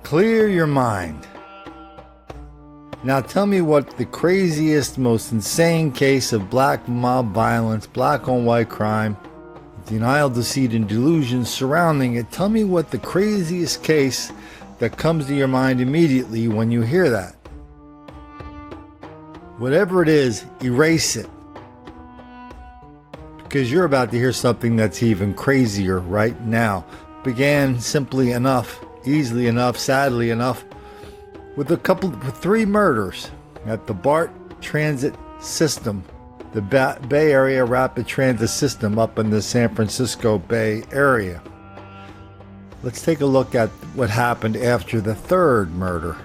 Clear your mind. Now tell me what the craziest, most insane case of black mob violence, black on white crime, denial, deceit, and delusion surrounding it. Tell me what the craziest case that comes to your mind immediately when you hear that. Whatever it is, erase it. Because you're about to hear something that's even crazier right now. Began simply enough, easily enough, sadly enough, with three murders at the BART transit system, the Bay Area Rapid Transit System up in the San Francisco Bay Area. Let's take a look at what happened after the third murder.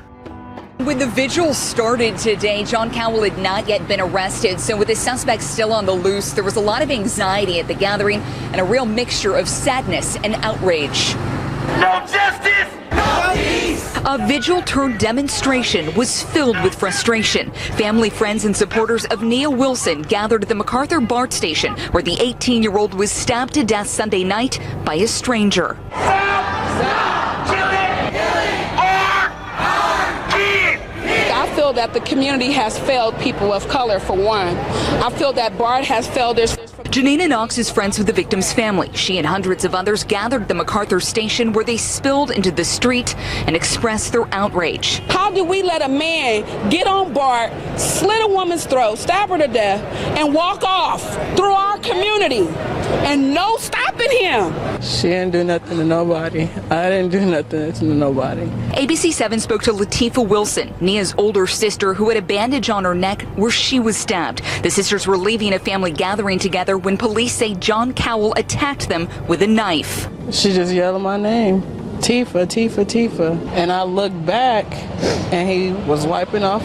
When the vigil started today, John Cowell had not yet been arrested, so with the suspect still on the loose, there was a lot of anxiety at the gathering and a real mixture of sadness and outrage. No justice! No peace! A vigil-turned demonstration was filled with frustration. Family, friends, and supporters of Nia Wilson gathered at the MacArthur BART station, where the 18-year-old was stabbed to death Sunday night by a stranger. Stop! I feel that the community has failed people of color, for one. I feel that BART has failed their... Jinina Knox is friends with the victim's family. She and hundreds of others gathered at the MacArthur station, where they spilled into the street and expressed their outrage. How do we let a man get on BART, slit a woman's throat, stab her to death, and walk off through our community and no stopping him? She didn't do nothing to nobody. I didn't do nothing to nobody. ABC 7 spoke to Latifah Wilson, Nia's older sister, who had a bandage on her neck where she was stabbed. The sisters were leaving a family gathering together when police say John Cowell attacked them with a knife. She just yelled my name, Tifa, Tifa, Tifa. And I looked back and he was wiping off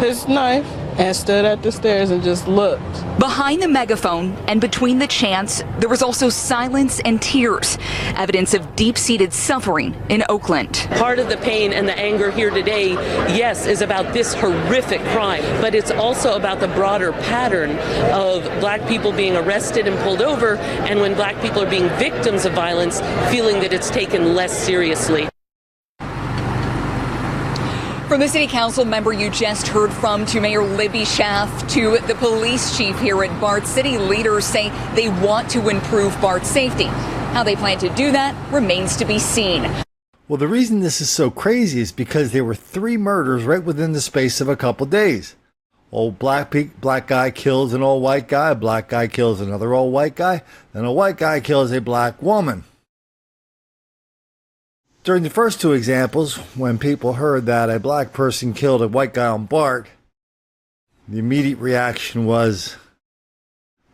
his knife and stood at the stairs and just looked. Behind the megaphone and between the chants, there was also silence and tears, evidence of deep-seated suffering in Oakland. Part of the pain and the anger here today, yes, is about this horrific crime, but it's also about the broader pattern of black people being arrested and pulled over, and when black people are being victims of violence, feeling that it's taken less seriously. From the city council member you just heard from, to Mayor Libby Schaaf, to the police chief here at BART, city leaders say they want to improve BART safety. How they plan to do that remains to be seen. Well, the reason this is so crazy is because there were three murders right within the space of a couple days. Old black guy kills an old white guy, a black guy kills another old white guy, and a white guy kills a black woman. During the first two examples, when people heard that a black person killed a white guy on BART, the immediate reaction was,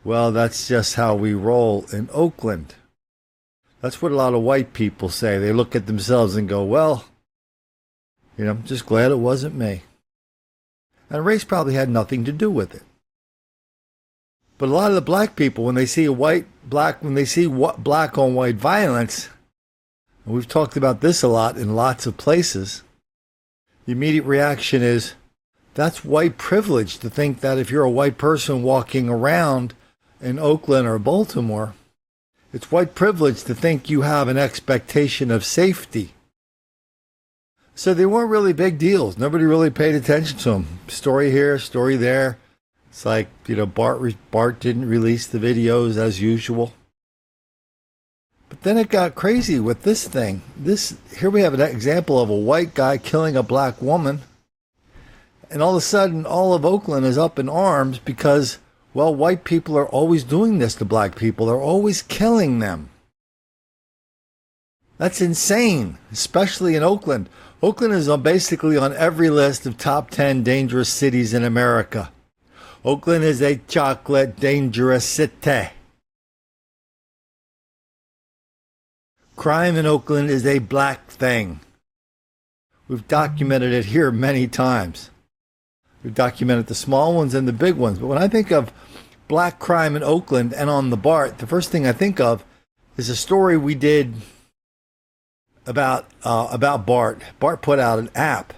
well, that's just how we roll in Oakland. That's what a lot of white people say. They look at themselves and go, well, I'm just glad it wasn't me. And race probably had nothing to do with it. But a lot of the black people, when they see black on white violence, and we've talked about this a lot in lots of places, the immediate reaction is, that's white privilege to think that if you're a white person walking around in Oakland or Baltimore, it's white privilege to think you have an expectation of safety. So they weren't really big deals. Nobody really paid attention to them. Story here, story there. It's like, BART didn't release the videos as usual. But then it got crazy with this thing. Here we have an example of a white guy killing a black woman. And all of a sudden, all of Oakland is up in arms because, well, white people are always doing this to black people. They're always killing them. That's insane, especially in Oakland. Oakland is basically on every list of top 10 dangerous cities in America. Oakland is a chocolate dangerous city. Crime in Oakland is a black thing. We've documented it here many times. We've documented the small ones and the big ones. But when I think of black crime in Oakland and on the BART, the first thing I think of is a story we did about BART. BART put out an app.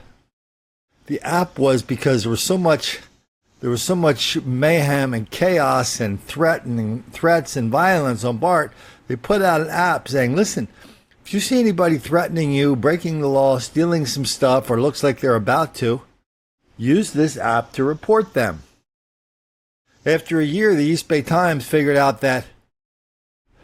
The app was because there was so much mayhem and chaos and threats and violence on BART. They put out an app saying, listen, If you see anybody threatening you, breaking the law, stealing some stuff, or looks like they're about to, use this app to report them. After a year, the East Bay Times figured out that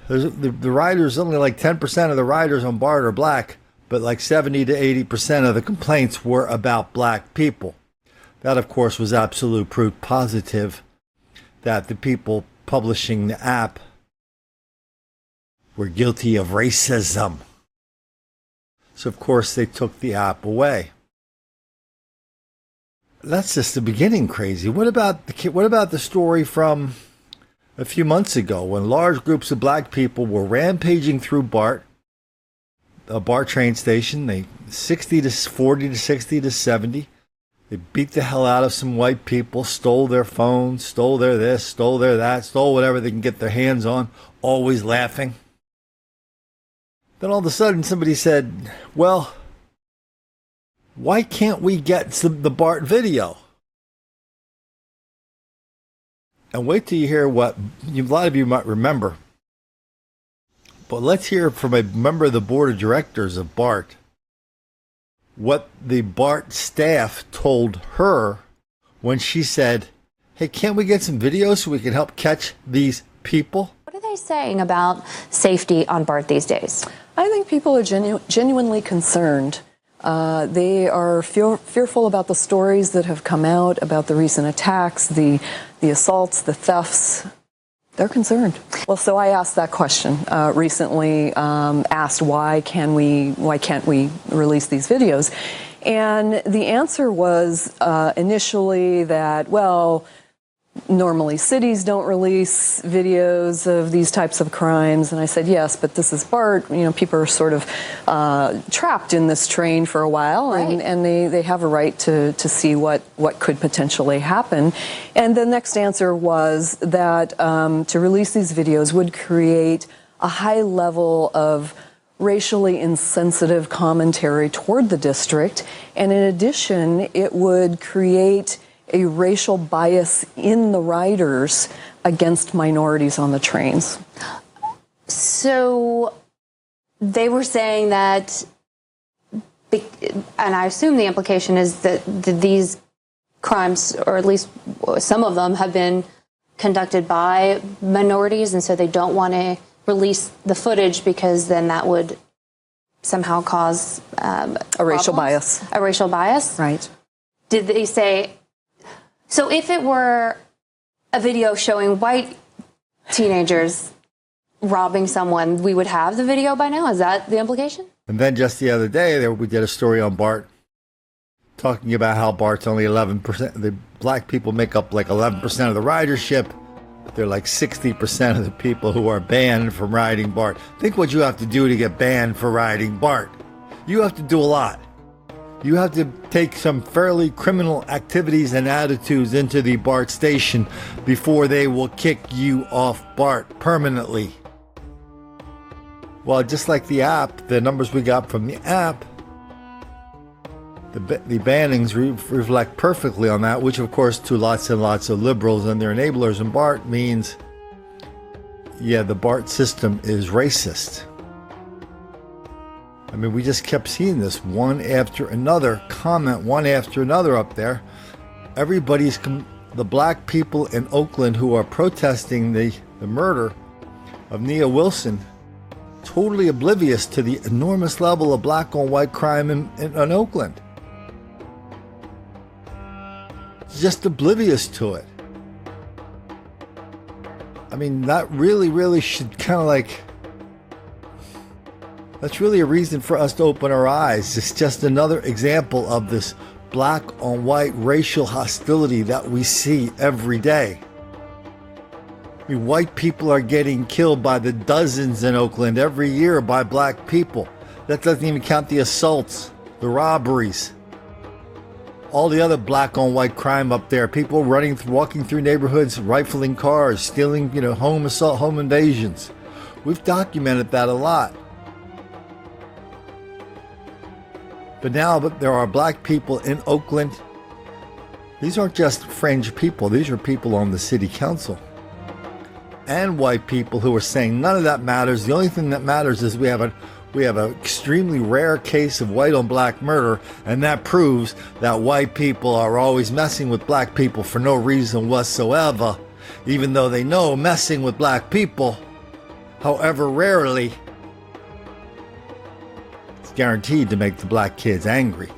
the riders, only like 10% of the riders on BART are black, but like 70 to 80% of the complaints were about black people. That, of course, was absolute proof positive that the people publishing the app were guilty of racism. So, of course, they took the app away. That's just the beginning crazy. What about the story from a few months ago when large groups of black people were rampaging through BART, a BART train station? They 60 to 40 to 60 to 70. They beat the hell out of some white people, stole their phones, stole their this, stole their that, stole whatever they can get their hands on, always laughing. Then all of a sudden somebody said, well, why can't we get the BART video? And wait till you hear what a lot of you might remember. But let's hear from a member of the board of directors of BART what the BART staff told her when she said, hey, can't we get some videos so we can help catch these people? What are they saying about safety on BART these days? I think people are genuinely concerned. They are fearful about the stories that have come out about the recent attacks, the assaults, the thefts. They're concerned. Well, so I asked that question recently, asked why can't we release these videos? And the answer was initially that, well, normally cities don't release videos of these types of crimes. And I said, yes, but this is BART. You know, people are sort of trapped in this train for a while, right. and they have a right to see what could potentially happen. And the next answer was that to release these videos would create a high level of racially insensitive commentary toward the district. And in addition, it would create a racial bias in the riders against minorities on the trains. So they were saying that, and I assume the implication is that these crimes, or at least some of them, have been conducted by minorities, and so they don't want to release the footage because then that would somehow cause a racial bias. A racial bias? Right. Did they say... So if it were a video showing white teenagers robbing someone, we would have the video by now? Is that the implication? And then just the other day, we did a story on BART talking about how BART's only 11%. The black people make up like 11% of the ridership, but they're like 60% of the people who are banned from riding BART. Think what you have to do to get banned for riding BART. You have to do a lot. You have to take some fairly criminal activities and attitudes into the BART station before they will kick you off BART permanently. Well, just like the app, the numbers we got from the app, the bannings reflect perfectly on that, which of course to lots and lots of liberals and their enablers in BART means, yeah, the BART system is racist. I mean, we just kept seeing this one after another comment, one after another up there. Everybody's, the black people in Oakland who are protesting the murder of Nia Wilson, totally oblivious to the enormous level of black on white crime in Oakland. Just oblivious to it. I mean, that really should kind of like... That's really a reason for us to open our eyes. It's just another example of this black on white racial hostility that we see every day. I mean, white people are getting killed by the dozens in Oakland every year by black people. That doesn't even count the assaults, the robberies, all the other black on white crime up there. People walking through neighborhoods, rifling cars, stealing, home assault, home invasions. We've documented that a lot. But now there are black people in Oakland. These aren't just fringe people. These are people on the city council. And white people who are saying none of that matters. The only thing that matters is we have a We have an extremely rare case of white on black murder, and that proves that white people are always messing with black people for no reason whatsoever, even though they know messing with black people, however rarely, it's guaranteed to make the black kids angry.